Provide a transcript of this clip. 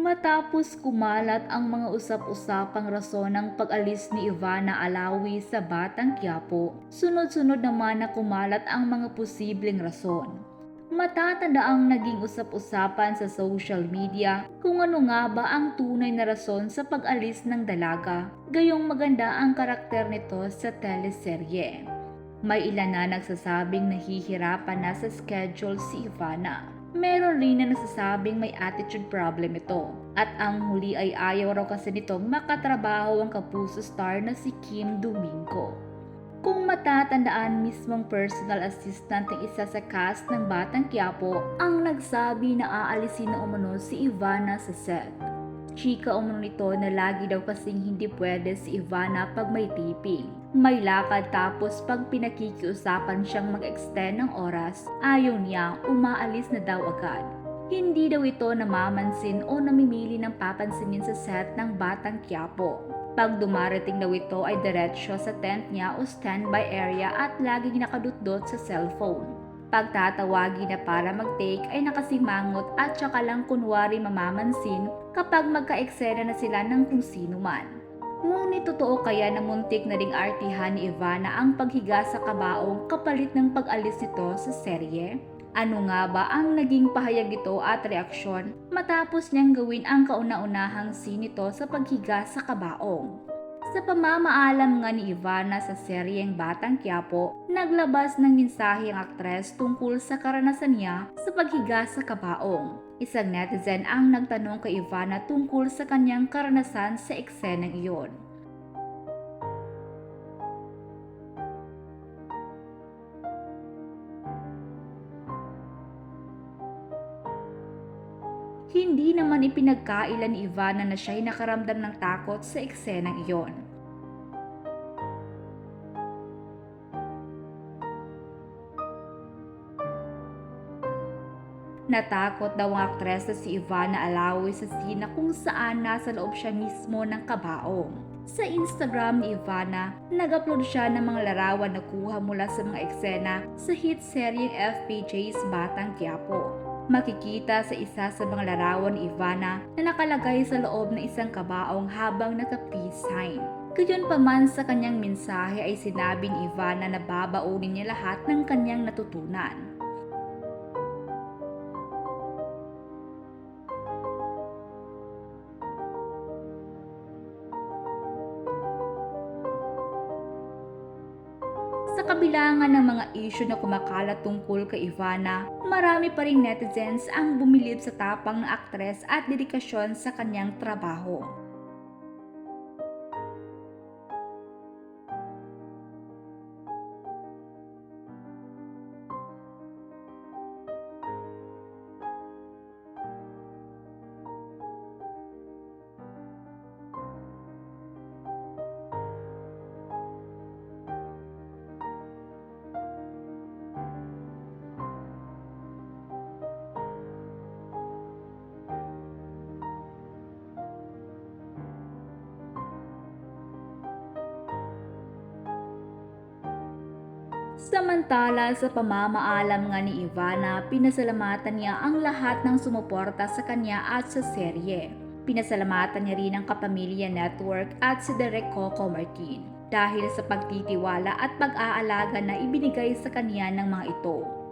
Matapos kumalat ang mga usap-usapang rason ng pag-alis ni Ivana Alawi sa Batang Quiapo, sunod-sunod naman na kumalat ang mga posibleng rason. Matatanda ang naging usap-usapan sa social media kung ano nga ba ang tunay na rason sa pag-alis ng dalaga, gayong maganda ang karakter nito sa teleserye. May ilan na nagsasabing nahihirapan na sa schedule si Ivana. Meron rin na nagsasabing may attitude problem ito. At ang huli ay ayaw raw kasi nitong makatrabaho ang kapuso star na si Kim Domingo. Kung matatandaan, mismong personal assistant ng isa sa cast ng Batang Quiapo ang nagsabi na aalisin na umano si Ivana sa set. Chika umano nito na lagi daw kasing hindi pwede si Ivana pag may taping. May lakad tapos pag pinakikiusapan siyang mag-extend ng oras, ayaw niya, umaalis na daw agad. Hindi daw ito namamansin o namimili ng papansinin sa set ng Batang Quiapo. Pag dumarating daw ito ay diretsyo sa tent niya o standby area at laging nakadutdot sa cellphone. Pagtatawagi na para mag-take ay nakasimangot at saka lang kunwari mamamansin kapag magka-eksena na sila ng kung sino man. Ngunit totoo kaya na muntik na ding artihan ni Ivana ang paghiga sa kabaong kapalit ng pag-alis nito sa serye? Ano nga ba ang naging pahayag nito at reaksyon matapos niyang gawin ang kauna-unahang scene nito sa paghiga sa kabaong? Sa pamamaalam nga ni Ivana sa seryeng Batang Quiapo, naglabas ng mensahe ang aktres tungkol sa karanasan niya sa paghiga sa kabaong. Isang netizen ang nagtanong kay Ivana tungkol sa kanyang karanasan sa eksenang iyon. Hindi naman ipinagkailan ni Ivana na siya'y nakaramdam ng takot sa eksenang iyon. Natakot daw ang aktres na si Ivana Alawi sa sina kung saan nasa loob siya mismo ng kabaong. Sa Instagram ni Ivana, nag-upload siya ng mga larawan na kuha mula sa mga eksena sa hit seryeng FPJ's Batang Quiapo. Makikita sa isa sa mga larawan ni Ivana na nakalagay sa loob ng isang kabaong habang naka-peace sign. Gayunpaman sa kanyang mensahe ay sinabi ni Ivana na babaunin niya lahat ng kanyang natutunan. Sa kabila nga ng mga issue na kumakalat tungkol kay Ivana, marami pa ring netizens ang bumilib sa tapang ng aktres at dedikasyon sa kanyang trabaho. Samantala sa pamamaalam nga ni Ivana, pinasalamatan niya ang lahat ng sumuporta sa kanya at sa serye. Pinasalamatan niya rin ang Kapamilya Network at si Direk Coco Martin dahil sa pagtitiwala at pag-aalaga na ibinigay sa kanya ng mga ito.